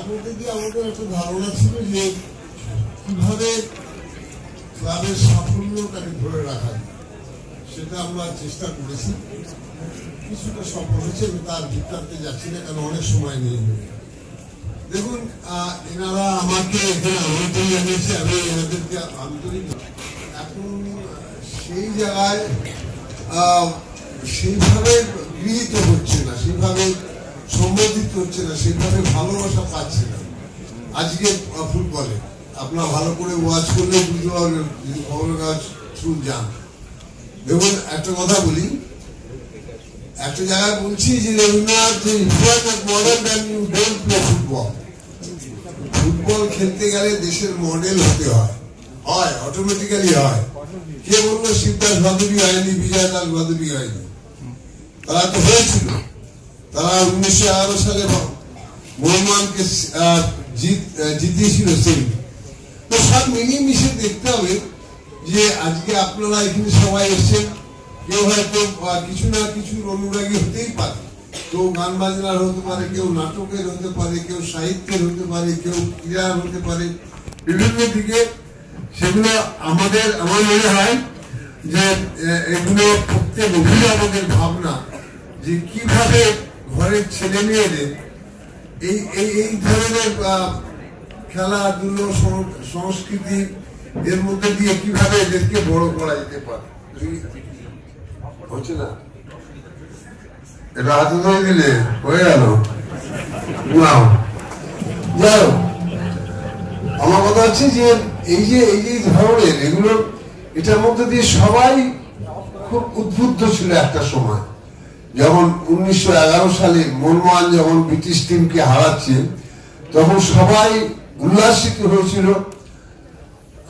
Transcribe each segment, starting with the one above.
তার মধ্যে দিয়ে আমাদের একটা ধারণা ছিল যে কিভাবে ক্লাবের সাফল্যটাকে ধরে রাখা যায়, সেটা আমরা চেষ্টা করেছি। কিছুটা সফল হয়েছে, আমি তার বৃত্তান্তে যাচ্ছি না, কারণ অনেক সময় নিয়ে নেবে। দেখুন, এনারা আমাকে এখানে আমন্ত্রণ জানিয়েছে, আমি এনাদেরকে আন্তরিক। এখন সেই জায়গায় সেইভাবে গৃহীত হচ্ছে না, সেইভাবে সম্বোধিত হচ্ছে না, সেইভাবে ভালোবাসা পাচ্ছে না। আজকে ফুটবলে আপনার ভালো করে ওয়াচ করলে বুঝতে পারবেন, যদি খবরের কাজ থ্রু যান। দেখুন, একটা কথা বলি, একটা জায়গায় বলছি যে Rabindranath model then you don't play football. Football খেলতে গেলে দেশের মডেল হতে হয়, অটোমেটিক্যালি হয়। কে বললো শিবদাস ভাদুরী হয়নি, বিজয় দাস ভাদুরী হয়নি? তারা তো হয়েছিল। তারা 1911 সালে মোহনবাগানকে জিতিয়েছিল। সেই তো সব মিলিয়ে মিশে দেখতে হবে যে আজকে আপনারা এখানে সবাই এসছেন, কেউ হয়তো কিছু না কিছু অনুরাগী হতেই পারে। কেউ গান বাজনার হতে পারে, কেউ নাটকের হতে পারে, কেউ সাহিত্যের হতে পারে, কেউ ক্রীড়ার হতে পারে, বিভিন্ন দিকে। সেগুলো আমার মনে হয় যে এগুলো প্রত্যেক অভিভাবকের ভাবনা, যে কিভাবে ঘরের ছেলে মেয়েদের এই ধরনের খেলাধুলো সংস্কৃতি এর মধ্যে দিয়ে কিভাবে এদেরকে বড় করা যেতে পারে। হচ্ছে না, এটা হাতে ধরে দিলে হয়ে গেল। যাই হোক, আমার কথা হচ্ছে যে এই যে ধরনের এগুলো, এটার মধ্যে দিয়ে সবাই খুব উদ্বুদ্ধ ছিল একটা সময়। যখন 1911 সালে মোহনবাগান যখন ব্রিটিশ টিমকে হারাচ্ছে, তখন সবাই উল্লাসিত হয়েছিল,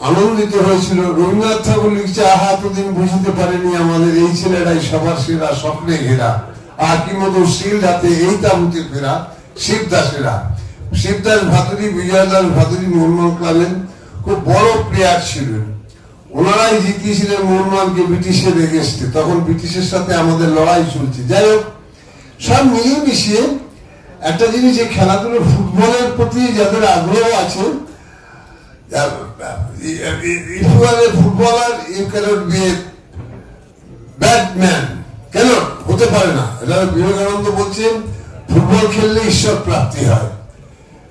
আনন্দিত হয়েছিল। রবীন্দ্রনাথ ঠাকুর লিখছে, আহা এতদিন বুঝতে পারেনি আমাদের এই ছেলেরাই সবার সেরা, স্বপ্নে ঘেরা, আর কি মতো শিল হাতে এই তাবুতে ফেরা শিবদাসেরা। শিবদাস ভাদুরী, বিজয় দাস ভাদুরী মোহনবাগান ক্লাবের খুব বড় প্লেয়ার ছিলেন। ওনারাই জিতিয়েছিলেন মোহনবাগানকে ব্রিটিশের এগেস্টে। তখন ব্রিটিশের সাথে আমাদের লড়াই চলছে। যাই হোক, সব মিলিয়ে মিশিয়ে একটা জিনিস, যে খেলাধুলো ফুটবলের প্রতি যাদের আগ্রহ আছে, if you are a footballer you cannot be a bad man, কেন হতে পারে না? এটা বিবেকানন্দ বলছেন, ফুটবল খেললে ঈশ্বর প্রাপ্তি হয়।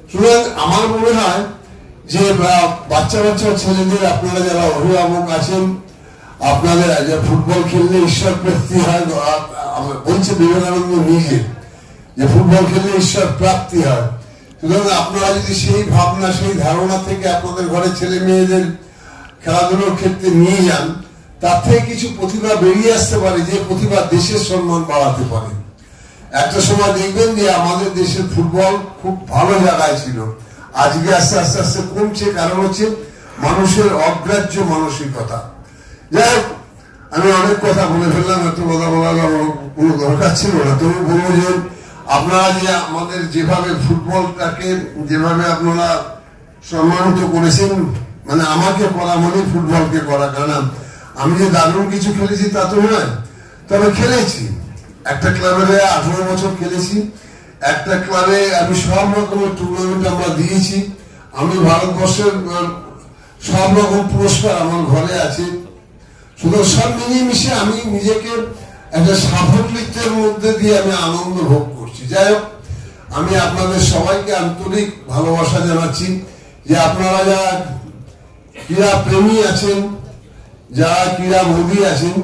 সুতরাং আমার মনে হয় যে বাচ্চা ছেলেদের, আপনারা যারা অভিভাবক আছেন, আপনাদের ফুটবল খেললে ঈশ্বর প্রাপ্তি হয় বলছে বিবেকানন্দ নিজে, যে ফুটবল খেললে ঈশ্বর প্রাপ্তি হয়। সুতরাং আপনারা যদি সেই ভাবনা, সেই ধারণা থেকে আপনাদের ঘরের ছেলে মেয়েদের খেলাধুলোর ক্ষেত্রে নিয়ে যান, তার থেকে কিছু প্রতিভা বেরিয়ে আসতে পারে, যে প্রতিভা দেশের সম্মান বাড়াতে পারে। একটা সময় দেখবেন যে আমাদের দেশের ফুটবল খুব ভালো জায়গায় ছিল, আজকে আস্তে আস্তে আস্তে কমছে। কারণ হচ্ছে মানুষের অগ্রাহ্য মানসিকতা। যাই হোক, আমি অনেক কথা বলে ফেললাম, একটু কথা বলার কোনো দরকার ছিল না। তবু বলবো যে আপনারা যে আমাদের যেভাবে ফুটবলটাকে যেভাবে আপনারা সম্মানিত করেছেন, মানে আমাকে করা মানে ফুটবলকে করা। কারণ আমি যে দারুণ কিছু খেলেছি তা তো নয়, তবে খেলেছি। একটা ক্লাবে 18 বছর খেলেছি, একটা ক্লাবে আমি সব রকমের টুর্নামেন্ট আমরা দিয়েছি। আমি ভারতবর্ষের সব রকম পুরস্কার আমার ঘরে আছে। শুধু সব মিলিয়ে মিশে আমি নিজেকে একটা সাফল্যের মধ্যে দিয়ে আমি আনন্দ ভোগ করছি। যাই হোক, আমি আপনাদের সবাইকে আন্তরিক ভালোবাসা জানাচ্ছি, যে আপনারা যারা ক্রীড়া প্রেমী আছেন, যারা ক্রীড়া মোদী আছেন,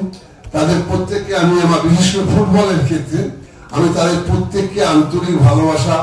তাদের প্রত্যেককে আমি, আমার বিশেষ করে ফুটবলের ক্ষেত্রে আমি তাদের প্রত্যেককে আন্তরিক ভালোবাসা